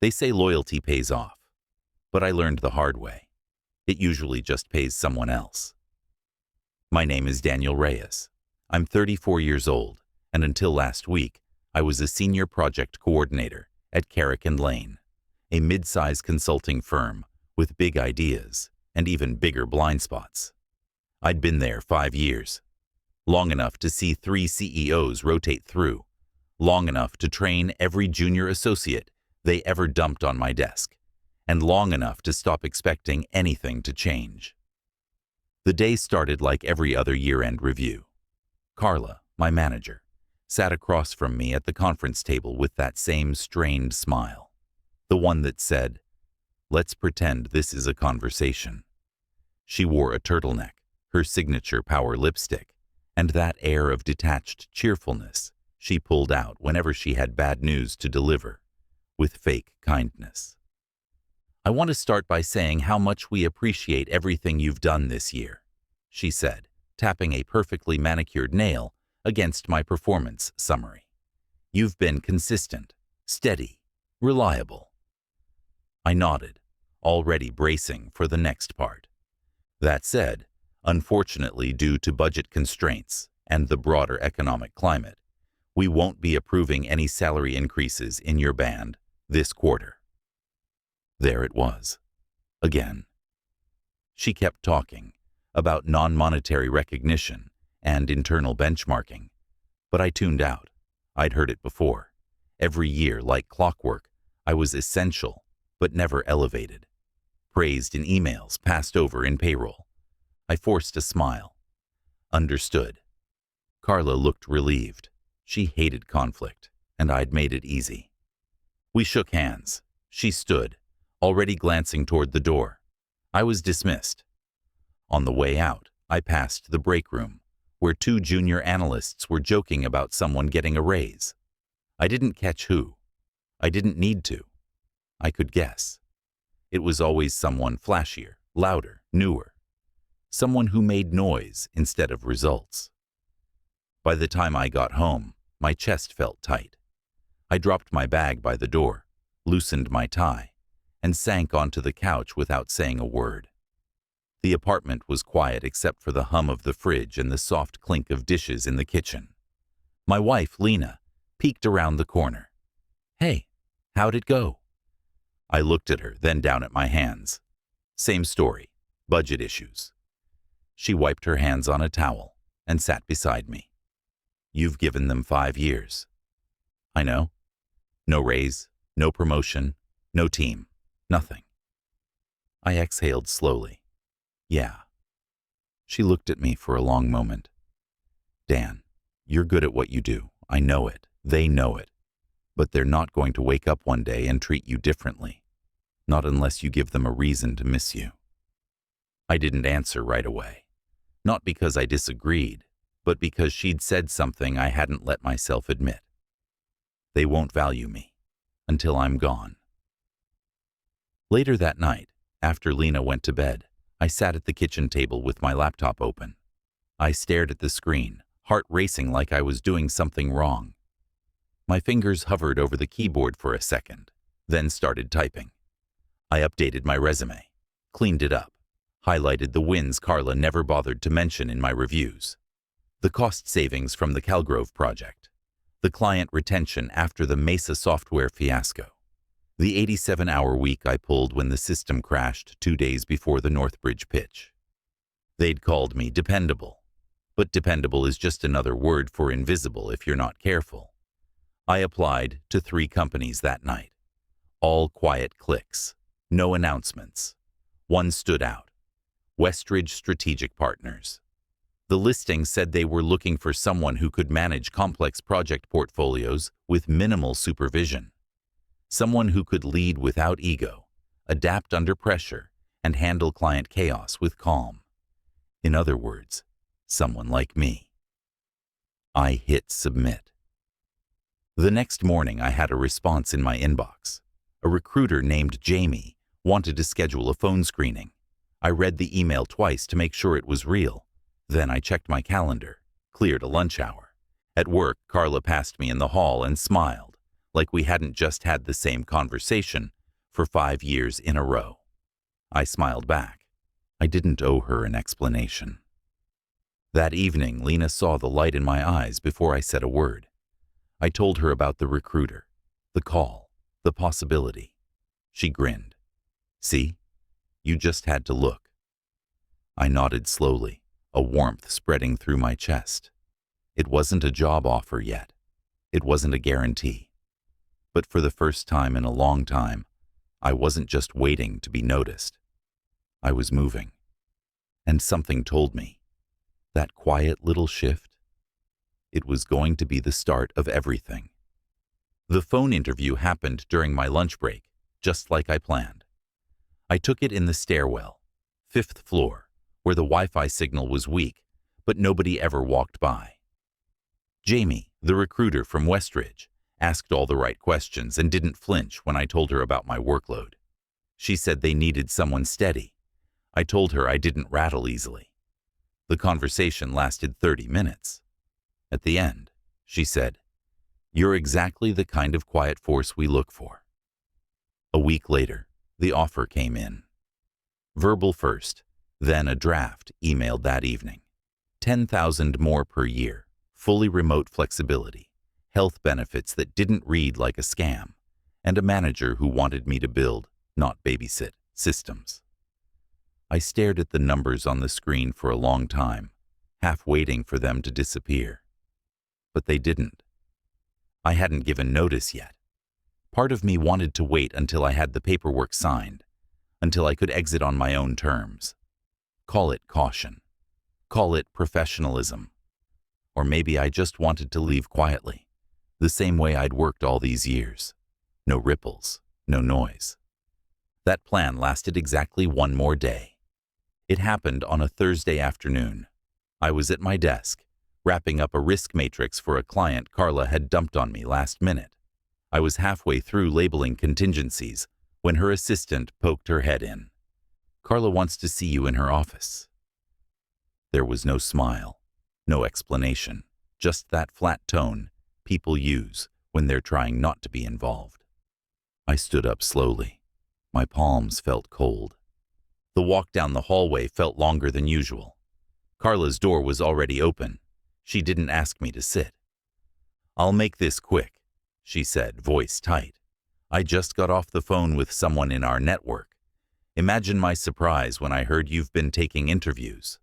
They say loyalty pays off, but I learned the hard way. It usually just pays someone else. My name is Daniel Reyes. I'm 34 years old, and until last week, I was a senior project coordinator at Carrick and Lane, a mid-size consulting firm with big ideas and even bigger blind spots. I'd been there 5 years, long enough to see 3 CEOs rotate through, long enough to train every junior associate they ever dumped on my desk, and long enough to stop expecting anything to change. The day started like every other year-end review. Carla, my manager, sat across from me at the conference table with that same strained smile, the one that said, "Let's pretend this is a conversation." She wore a turtleneck, her signature power lipstick, and that air of detached cheerfulness she pulled out whenever she had bad news to deliver, with fake kindness. "I want to start by saying how much we appreciate everything you've done this year," she said, tapping a perfectly manicured nail against my performance summary. "You've been consistent, steady, reliable." I nodded, already bracing for the next part. That said, unfortunately, due to budget constraints and the broader economic climate, we won't be approving any salary increases in your band this quarter. There it was, again. She kept talking about non-monetary recognition and internal benchmarking, but I tuned out. I'd heard it before. Every year, like clockwork, I was essential, but never elevated. Praised in emails, passed over in payroll. I forced a smile. Understood. Carla looked relieved. She hated conflict, and I'd made it easy. We shook hands. She stood, already glancing toward the door. I was dismissed. On the way out, I passed the break room, where 2 junior analysts were joking about someone getting a raise. I didn't catch who. I didn't need to. I could guess. It was always someone flashier, louder, newer. Someone who made noise instead of results. By the time I got home, my chest felt tight. I dropped my bag by the door, loosened my tie, and sank onto the couch without saying a word. The apartment was quiet except for the hum of the fridge and the soft clink of dishes in the kitchen. My wife, Lena, peeked around the corner. "Hey, how'd it go?" I looked at her, then down at my hands. Same story, budget issues. She wiped her hands on a towel and sat beside me. "You've given them 5 years." "I know. No raise, no promotion, no team, nothing." I exhaled slowly. "Yeah." She looked at me for a long moment. "Dan, you're good at what you do. I know it. They know it. But they're not going to wake up one day and treat you differently. Not unless you give them a reason to miss you." I didn't answer right away. Not because I disagreed, but because she'd said something I hadn't let myself admit. They won't value me until I'm gone. Later that night, after Lena went to bed, I sat at the kitchen table with my laptop open. I stared at the screen, heart racing like I was doing something wrong. My fingers hovered over the keyboard for a second, then started typing. I updated my resume, cleaned it up, highlighted the wins Carla never bothered to mention in my reviews. The cost savings from the Calgrove project, the client retention after the Mesa software fiasco, the 87-hour week I pulled when the system crashed 2 days before the Northbridge pitch. They'd called me dependable, but dependable is just another word for invisible if you're not careful. I applied to 3 companies that night. All quiet clicks, no announcements. One stood out: Westridge Strategic Partners. The listing said they were looking for someone who could manage complex project portfolios with minimal supervision. Someone who could lead without ego, adapt under pressure, and handle client chaos with calm. In other words, someone like me. I hit submit. The next morning I had a response in my inbox. A recruiter named Jamie wanted to schedule a phone screening. I read the email twice to make sure it was real. Then I checked my calendar, cleared a lunch hour. At work, Carla passed me in the hall and smiled, like we hadn't just had the same conversation for 5 years in a row. I smiled back. I didn't owe her an explanation. That evening, Lena saw the light in my eyes before I said a word. I told her about the recruiter, the call, the possibility. She grinned. See? You just had to look. I nodded slowly, a warmth spreading through my chest. It wasn't a job offer yet. It wasn't a guarantee. But for the first time in a long time, I wasn't just waiting to be noticed. I was moving. And something told me, that quiet little shift, it was going to be the start of everything. The phone interview happened during my lunch break, just like I planned. I took it in the stairwell, 5th floor, where the Wi-Fi signal was weak, but nobody ever walked by. Jamie, the recruiter from Westridge, asked all the right questions and didn't flinch when I told her about my workload. She said they needed someone steady. I told her I didn't rattle easily. The conversation lasted 30 minutes. At the end, she said, "You're exactly the kind of quiet force we look for." A week later, the offer came in. Verbal first, then a draft emailed that evening. 10,000 more per year, fully remote flexibility, health benefits that didn't read like a scam, and a manager who wanted me to build, not babysit, systems. I stared at the numbers on the screen for a long time, half waiting for them to disappear. But they didn't. I hadn't given notice yet. Part of me wanted to wait until I had the paperwork signed, until I could exit on my own terms. Call it caution. Call it professionalism. Or maybe I just wanted to leave quietly, the same way I'd worked all these years. No ripples, no noise. That plan lasted exactly one more day. It happened on a Thursday afternoon. I was at my desk, wrapping up a risk matrix for a client Carla had dumped on me last minute. I was halfway through labeling contingencies when her assistant poked her head in. "Carla wants to see you in her office." There was no smile, no explanation, just that flat tone people use when they're trying not to be involved. I stood up slowly. My palms felt cold. The walk down the hallway felt longer than usual. Carla's door was already open. She didn't ask me to sit. "I'll make this quick," she said, voice tight. "I just got off the phone with someone in our network. Imagine my surprise when I heard you've been taking interviews."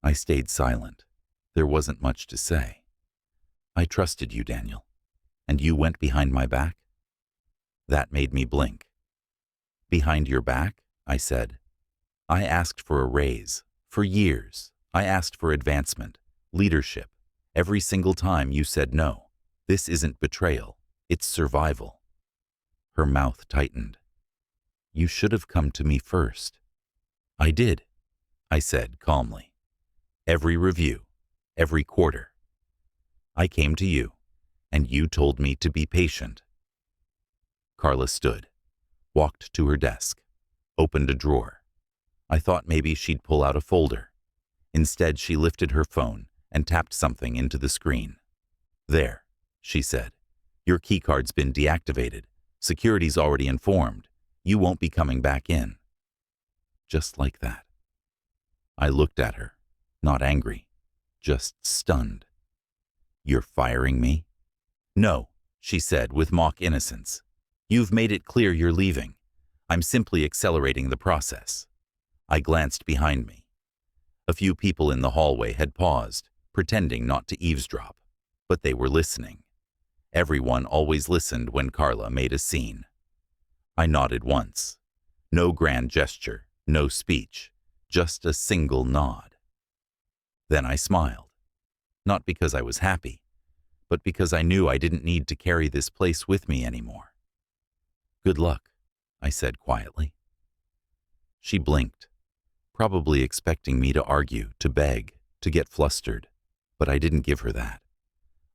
I stayed silent. There wasn't much to say. "I trusted you, Daniel. And you went behind my back?" That made me blink. "Behind your back?" I said. "I asked for a raise. For years, I asked for advancement, leadership. Every single time you said no. This isn't betrayal. It's survival." Her mouth tightened. "You should have come to me first." "I did," I said calmly. "Every review, every quarter. I came to you, and you told me to be patient." Carla stood, walked to her desk, opened a drawer. I thought maybe she'd pull out a folder. Instead, she lifted her phone and tapped something into the screen. "There," she said. "Your keycard's been deactivated. Security's already informed. You won't be coming back in." Just like that. I looked at her, not angry, just stunned. "You're firing me?" "No," she said with mock innocence. "You've made it clear you're leaving. I'm simply accelerating the process." I glanced behind me. A few people in the hallway had paused, pretending not to eavesdrop, but they were listening. Everyone always listened when Carla made a scene. I nodded once. No grand gesture, no speech, just a single nod. Then I smiled. Not because I was happy, but because I knew I didn't need to carry this place with me anymore. "Good luck," I said quietly. She blinked, probably expecting me to argue, to beg, to get flustered, but I didn't give her that.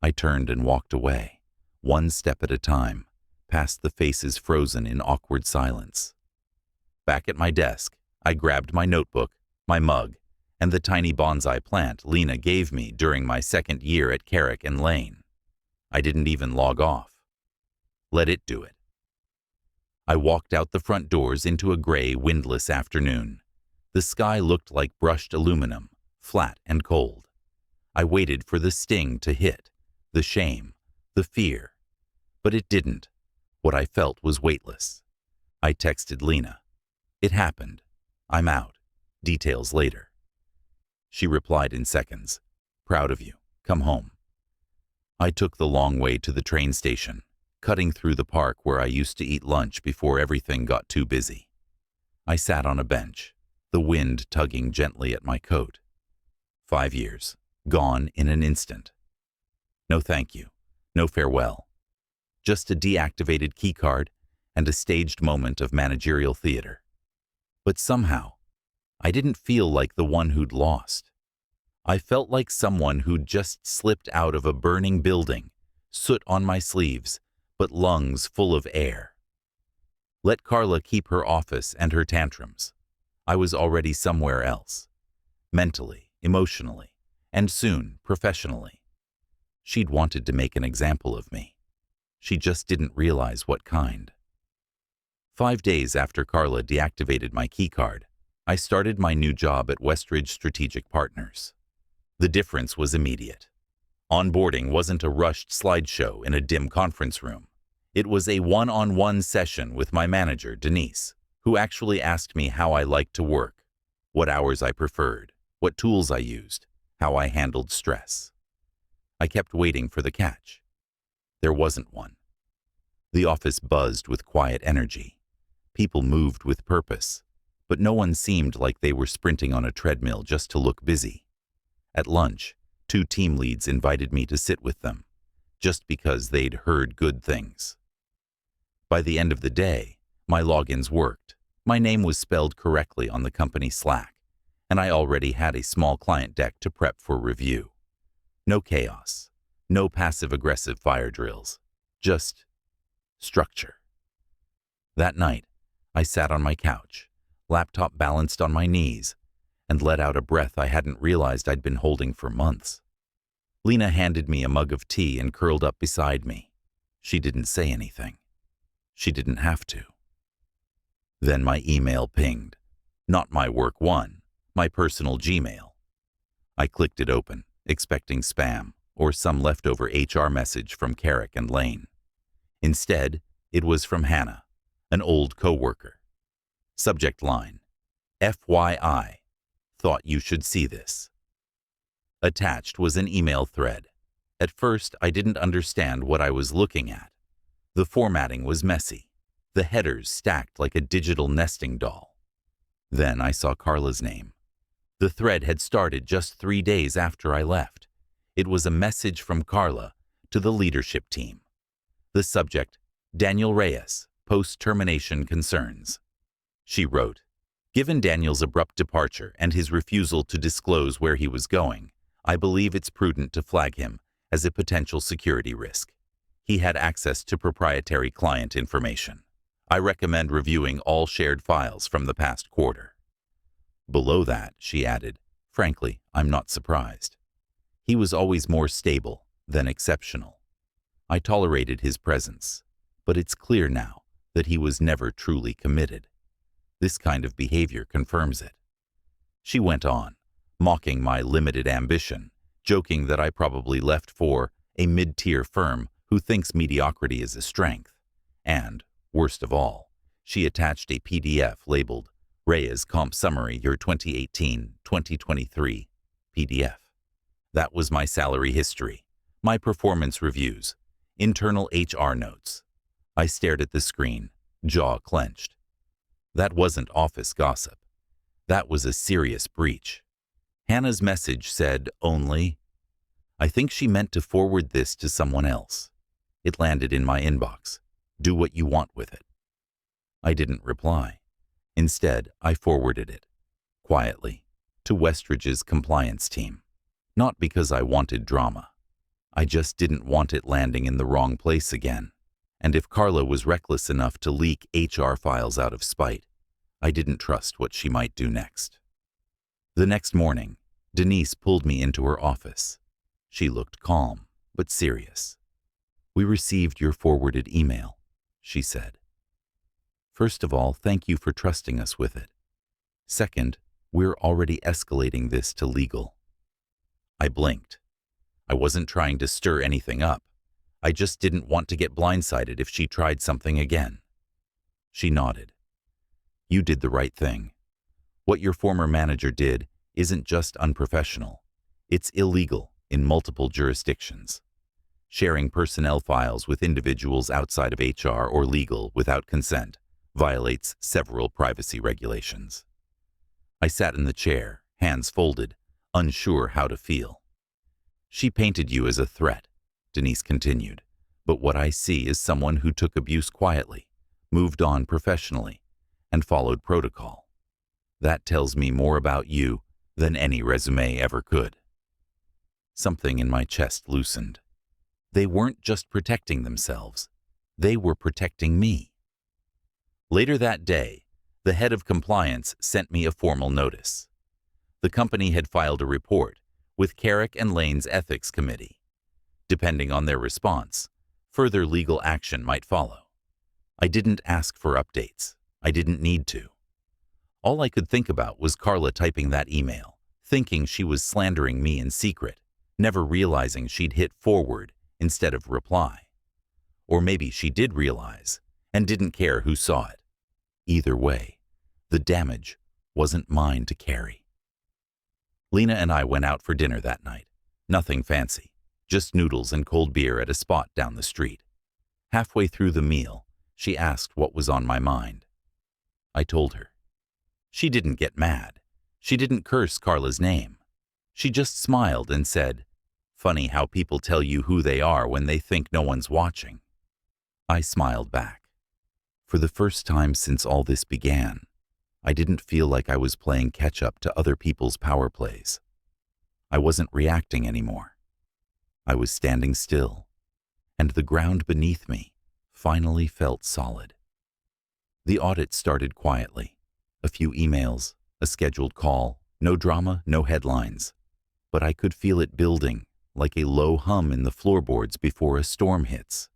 I turned and walked away, one step at a time, past the faces frozen in awkward silence. Back at my desk, I grabbed my notebook, my mug, and the tiny bonsai plant Lena gave me during my second year at Carrick and Lane. I didn't even log off. Let it do it. I walked out the front doors into a gray, windless afternoon. The sky looked like brushed aluminum, flat and cold. I waited for the sting to hit, the shame, the fear. But it didn't. What I felt was weightless. I texted Lena. It happened. I'm out. Details later. She replied in seconds. Proud of you. Come home. I took the long way to the train station, cutting through the park where I used to eat lunch before everything got too busy. I sat on a bench, the wind tugging gently at my coat. 5 years, gone in an instant. No thank you, no farewell. Just a deactivated keycard and a staged moment of managerial theater. But somehow, I didn't feel like the one who'd lost. I felt like someone who'd just slipped out of a burning building, soot on my sleeves, but lungs full of air. Let Carla keep her office and her tantrums. I was already somewhere else. Mentally, emotionally, and soon professionally. She'd wanted to make an example of me. She just didn't realize what kind. 5 days after Carla deactivated my keycard, I started my new job at Westridge Strategic Partners. The difference was immediate. Onboarding wasn't a rushed slideshow in a dim conference room. It was a one-on-one session with my manager, Denise, who actually asked me how I liked to work, what hours I preferred, what tools I used, how I handled stress. I kept waiting for the catch. There wasn't one. The office buzzed with quiet energy. People moved with purpose, but no one seemed like they were sprinting on a treadmill just to look busy. At lunch, 2 team leads invited me to sit with them, just because they'd heard good things. By the end of the day, my logins worked. My name was spelled correctly on the company Slack, and I already had a small client deck to prep for review. No chaos, no passive-aggressive fire drills, just structure. That night, I sat on my couch, laptop balanced on my knees, and let out a breath I hadn't realized I'd been holding for months. Lena handed me a mug of tea and curled up beside me. She didn't say anything. She didn't have to. Then my email pinged. Not my work one, my personal Gmail. I clicked it open, expecting spam or some leftover HR message from Carrick and Lane. Instead, it was from Hannah, an old coworker. Subject line, FYI, thought you should see this. Attached was an email thread. At first, I didn't understand what I was looking at. The formatting was messy, the headers stacked like a digital nesting doll. Then I saw Carla's name. The thread had started just 3 days after I left. It was a message from Carla to the leadership team. The subject, Daniel Reyes, post-termination concerns. She wrote, given Daniel's abrupt departure and his refusal to disclose where he was going, I believe it's prudent to flag him as a potential security risk. He had access to proprietary client information. I recommend reviewing all shared files from the past quarter. Below that, she added, frankly, I'm not surprised. He was always more stable than exceptional. I tolerated his presence, but it's clear now that he was never truly committed. This kind of behavior confirms it. She went on, mocking my limited ambition, joking that I probably left for a mid-tier firm who thinks mediocrity is a strength. And, worst of all, she attached a PDF labeled Reyes Comp Summary Your 2018-2023 PDF. That was my salary history, my performance reviews, internal HR notes. I stared at the screen, jaw clenched. That wasn't office gossip. That was a serious breach. Hannah's message said only, I think she meant to forward this to someone else. It landed in my inbox. Do what you want with it. I didn't reply. Instead, I forwarded it, quietly, to Westridge's compliance team. Not because I wanted drama. I just didn't want it landing in the wrong place again. And if Carla was reckless enough to leak HR files out of spite, I didn't trust what she might do next. The next morning, Denise pulled me into her office. She looked calm, but serious. We received your forwarded email. she said. "First of all, thank you for trusting us with it. Second, we're already escalating this to legal." I blinked. I wasn't trying to stir anything up. I just didn't want to get blindsided if she tried something again. She nodded. "You did the right thing. What your former manager did isn't just unprofessional. It's illegal in multiple jurisdictions. Sharing personnel files with individuals outside of HR or legal without consent violates several privacy regulations." I sat in the chair, hands folded, unsure how to feel. "She painted you as a threat," Denise continued, "but what I see is someone who took abuse quietly, moved on professionally, and followed protocol. That tells me more about you than any resume ever could." Something in my chest loosened. They weren't just protecting themselves. They were protecting me. Later that day, the head of compliance sent me a formal notice. The company had filed a report with Carrick and Lane's ethics committee. Depending on their response, further legal action might follow. I didn't ask for updates. I didn't need to. All I could think about was Carla typing that email, thinking she was slandering me in secret, never realizing she'd hit forward instead of reply. Or maybe she did realize and didn't care who saw it. Either way, the damage wasn't mine to carry. Lena and I went out for dinner that night. Nothing fancy, just noodles and cold beer at a spot down the street. Halfway through the meal, she asked what was on my mind. I told her. She didn't get mad. She didn't curse Carla's name. She just smiled and said, "Funny how people tell you who they are when they think no one's watching." I smiled back. For the first time since all this began, I didn't feel like I was playing catch-up to other people's power plays. I wasn't reacting anymore. I was standing still, and the ground beneath me finally felt solid. The audit started quietly. A few emails, a scheduled call, no drama, no headlines. But I could feel it building, like a low hum in the floorboards before a storm hits.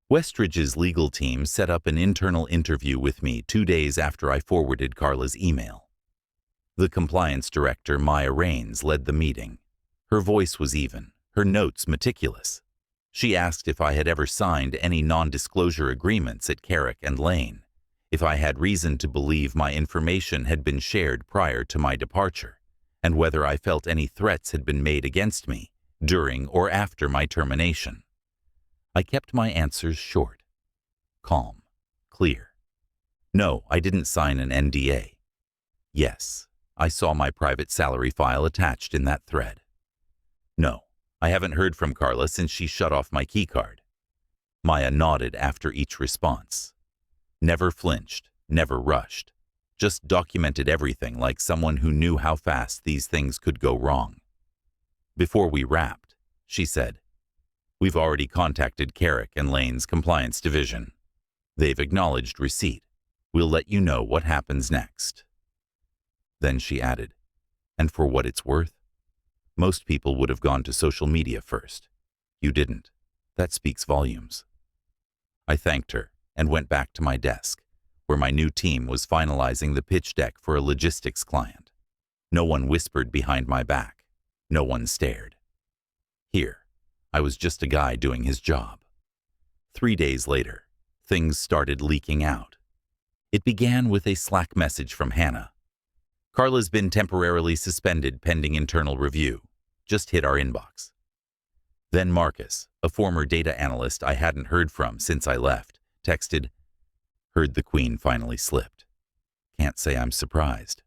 Westridge's legal team set up an internal interview with me 2 days after I forwarded Carla's email. The compliance director, Maya Raines, led the meeting. Her voice was even, her notes meticulous. She asked if I had ever signed any non-disclosure agreements at Carrick and Lane, if I had reason to believe my information had been shared prior to my departure, and whether I felt any threats had been made against me during or after my termination. I kept my answers short, calm, clear. No, I didn't sign an NDA. Yes, I saw my private salary file attached in that thread. No, I haven't heard from Carla since she shut off my keycard. Maya nodded after each response. Never flinched, never rushed, just documented everything like someone who knew how fast these things could go wrong. Before we wrapped, she said, "We've already contacted Carrick and Lane's compliance division. They've acknowledged receipt. We'll let you know what happens next." Then she added, "And for what it's worth, most people would have gone to social media first. You didn't. That speaks volumes." I thanked her and went back to my desk, where my new team was finalizing the pitch deck for a logistics client. No one whispered behind my back. No one stared. Here, I was just a guy doing his job. 3 days later, things started leaking out. It began with a Slack message from Hannah. "Carla's been temporarily suspended pending internal review. Just hit our inbox." Then Marcus, a former data analyst I hadn't heard from since I left, texted, "Heard the Queen finally slipped. Can't say I'm surprised."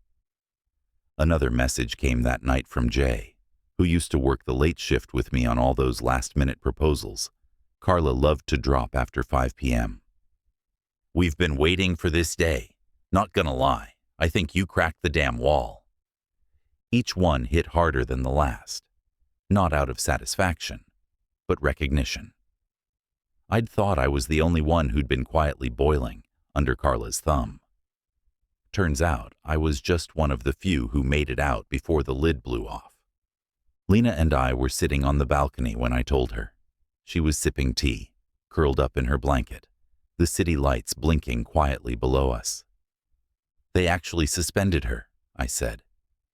Another message came that night from Jay, who used to work the late shift with me on all those last-minute proposals. Carla loved to drop after 5 p.m. "We've been waiting for this day. Not gonna lie, I think you cracked the damn wall." Each one hit harder than the last, not out of satisfaction, but recognition. I'd thought I was the only one who'd been quietly boiling under Carla's thumb. Turns out I was just one of the few who made it out before the lid blew off. Lena and I were sitting on the balcony when I told her. She was sipping tea, curled up in her blanket, the city lights blinking quietly below us. They actually suspended her, I said.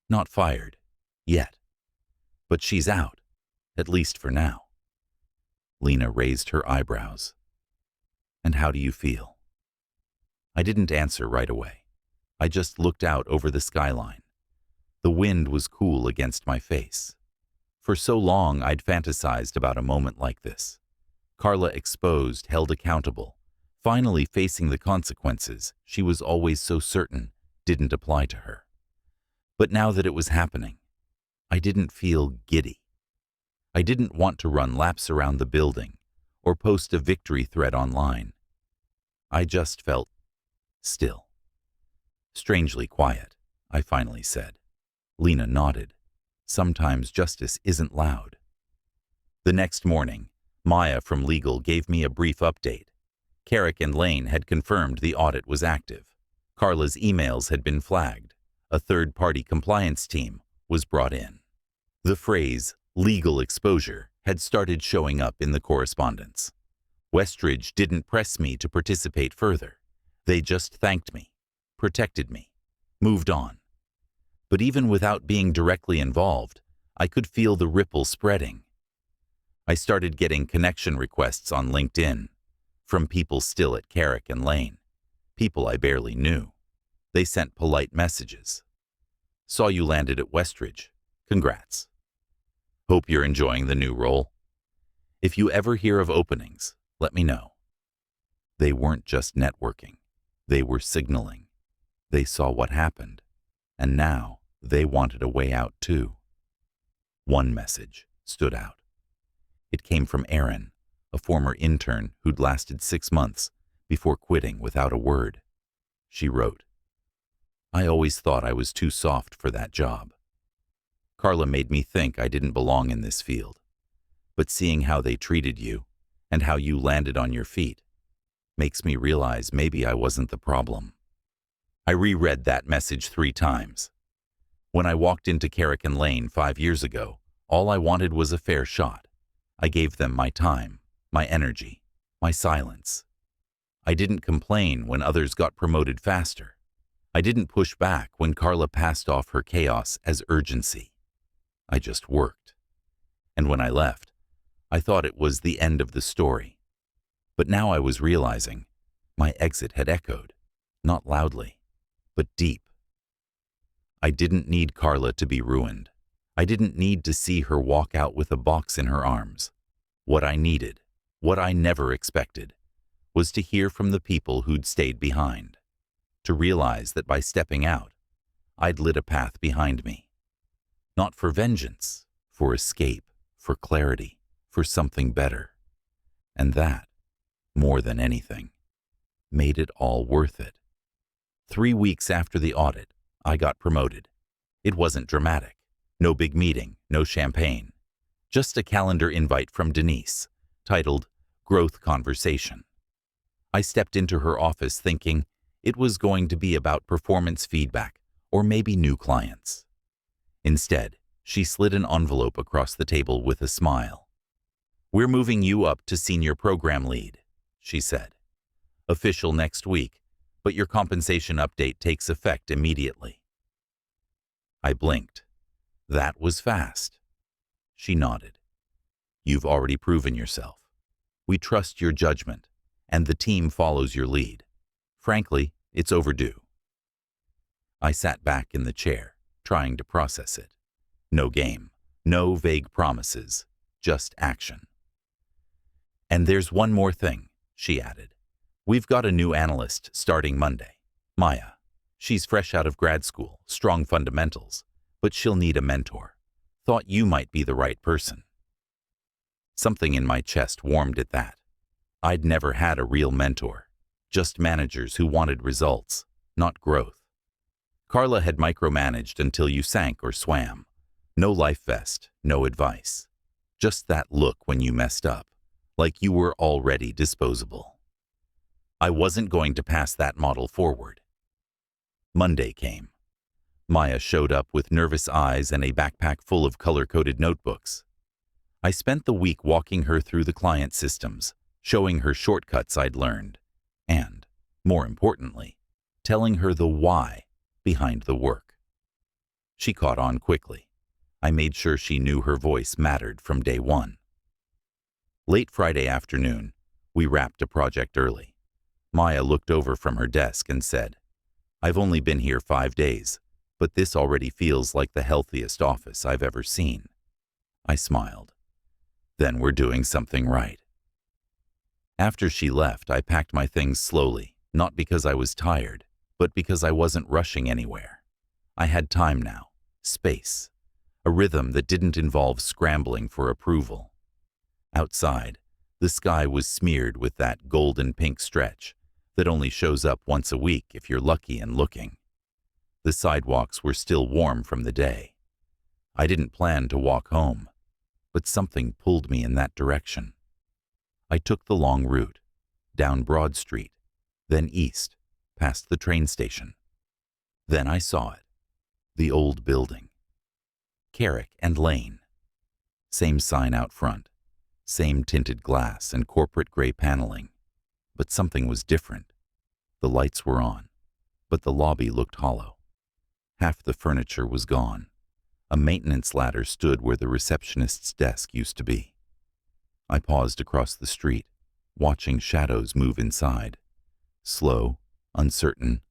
Not fired. Yet. But she's out, at least for now. Lena raised her eyebrows. And how do you feel? I didn't answer right away. I just looked out over the skyline. The wind was cool against my face. For so long I'd fantasized about a moment like this. Carla exposed, held accountable, finally facing the consequences she was always so certain didn't apply to her. But now that it was happening, I didn't feel giddy. I didn't want to run laps around the building or post a victory thread online. I just felt still. Strangely quiet, I finally said. Lena nodded. Sometimes justice isn't loud. The next morning, Maya from legal gave me a brief update. Carrick and Lane had confirmed the audit was active. Carla's emails had been flagged. A third-party compliance team was brought in. The phrase, legal exposure, had started showing up in the correspondence. Westridge didn't press me to participate further. They just thanked me, protected me, moved on. But even without being directly involved, I could feel the ripple spreading. I started getting connection requests on LinkedIn from people still at Carrick and Lane, people I barely knew. They sent polite messages. Saw you landed at Westridge. Congrats. Hope you're enjoying the new role. If you ever hear of openings, let me know. They weren't just networking. They were signaling. They saw what happened, and now they wanted a way out too. One message stood out. It came from Erin, a former intern who'd lasted 6 months before quitting without a word. She wrote, I always thought I was too soft for that job. Carla made me think I didn't belong in this field. But seeing how they treated you and how you landed on your feet makes me realize maybe I wasn't the problem. I reread that message 3 times. When I walked into Carrick and Lane 5 years ago, all I wanted was a fair shot. I gave them my time, my energy, my silence. I didn't complain when others got promoted faster. I didn't push back when Carla passed off her chaos as urgency. I just worked. And when I left, I thought it was the end of the story. But now I was realizing my exit had echoed, not loudly, but deep. I didn't need Carla to be ruined. I didn't need to see her walk out with a box in her arms. What I needed, what I never expected, was to hear from the people who'd stayed behind, to realize that by stepping out, I'd lit a path behind me. Not for vengeance, for escape, for clarity, for something better. And that, more than anything, made it all worth it. 3 weeks after the audit, I got promoted. It wasn't dramatic. No big meeting, no champagne. Just a calendar invite from Denise, titled Growth Conversation. I stepped into her office thinking it was going to be about performance feedback or maybe new clients. Instead, she slid an envelope across the table with a smile. We're moving you up to senior program lead, she said. Official next week, but your compensation update takes effect immediately. I blinked. That was fast. She nodded. You've already proven yourself. We trust your judgment, and the team follows your lead. Frankly, it's overdue. I sat back in the chair, trying to process it. No game, no vague promises, just action. And there's one more thing, she added. We've got a new analyst starting Monday, Maya. She's fresh out of grad school, strong fundamentals, but she'll need a mentor. Thought you might be the right person. Something in my chest warmed at that. I'd never had a real mentor, just managers who wanted results, not growth. Carla had micromanaged until you sank or swam. No life vest, no advice. Just that look when you messed up, like you were already disposable. I wasn't going to pass that model forward. Monday came. Maya showed up with nervous eyes and a backpack full of color-coded notebooks. I spent the week walking her through the client systems, showing her shortcuts I'd learned, and, more importantly, telling her the why behind the work. She caught on quickly. I made sure she knew her voice mattered from day one. Late Friday afternoon, we wrapped a project early. Maya looked over from her desk and said, "I've only been here 5 days, but this already feels like the healthiest office I've ever seen." I smiled. Then we're doing something right. After she left, I packed my things slowly, not because I was tired, but because I wasn't rushing anywhere. I had time now, space, a rhythm that didn't involve scrambling for approval. Outside, the sky was smeared with that golden pink stretch that only shows up once a week if you're lucky and looking. The sidewalks were still warm from the day. I didn't plan to walk home, but something pulled me in that direction. I took the long route, down Broad Street, then east, past the train station. Then I saw it, the old building. Carrick and Lane. Same sign out front, same tinted glass and corporate gray paneling. But something was different. The lights were on, but the lobby looked hollow. Half the furniture was gone. A maintenance ladder stood where the receptionist's desk used to be. I paused across the street, watching shadows move inside. Slow, uncertain,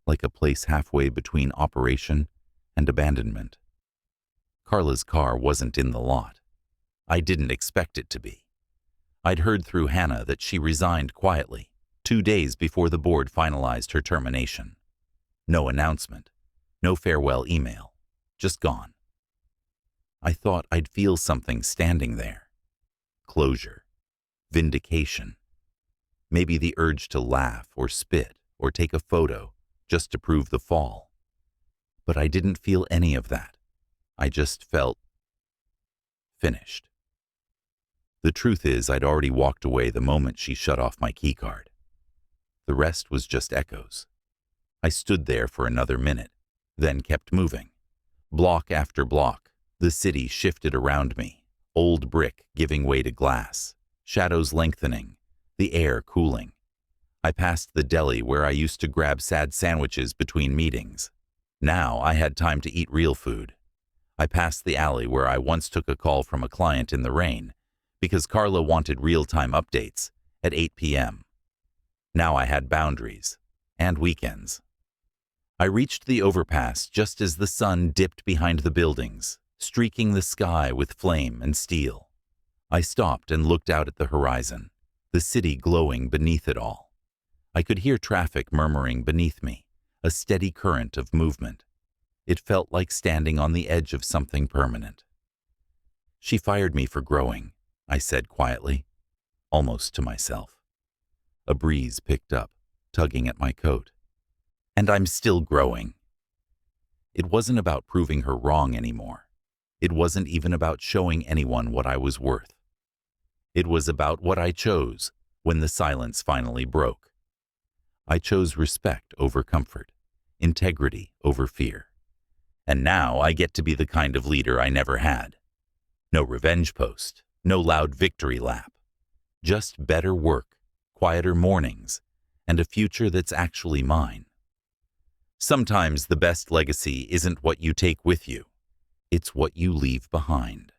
like a place halfway between operation and abandonment. Carla's car wasn't in the lot. I didn't expect it to be. I'd heard through Hannah that she resigned quietly, 2 days before the board finalized her termination. No announcement, no farewell email, just gone. I thought I'd feel something standing there. Closure, vindication, maybe the urge to laugh or spit or take a photo just to prove the fall. But I didn't feel any of that. I just felt finished. The truth is, I'd already walked away the moment she shut off my keycard. The rest was just echoes. I stood there for another minute, then kept moving. Block after block, the city shifted around me. Old brick giving way to glass, shadows lengthening, the air cooling. I passed the deli where I used to grab sad sandwiches between meetings. Now I had time to eat real food. I passed the alley where I once took a call from a client in the rain because Carla wanted real-time updates at 8 p.m. Now I had boundaries and weekends. I reached the overpass just as the sun dipped behind the buildings, streaking the sky with flame and steel. I stopped and looked out at the horizon, the city glowing beneath it all. I could hear traffic murmuring beneath me, a steady current of movement. It felt like standing on the edge of something permanent. "She fired me for growing," I said quietly, almost to myself. A breeze picked up, tugging at my coat. And I'm still growing. It wasn't about proving her wrong anymore. It wasn't even about showing anyone what I was worth. It was about what I chose when the silence finally broke. I chose respect over comfort, integrity over fear. And now I get to be the kind of leader I never had. No revenge post, no loud victory lap. Just better work, quieter mornings, and a future that's actually mine. Sometimes the best legacy isn't what you take with you. It's what you leave behind.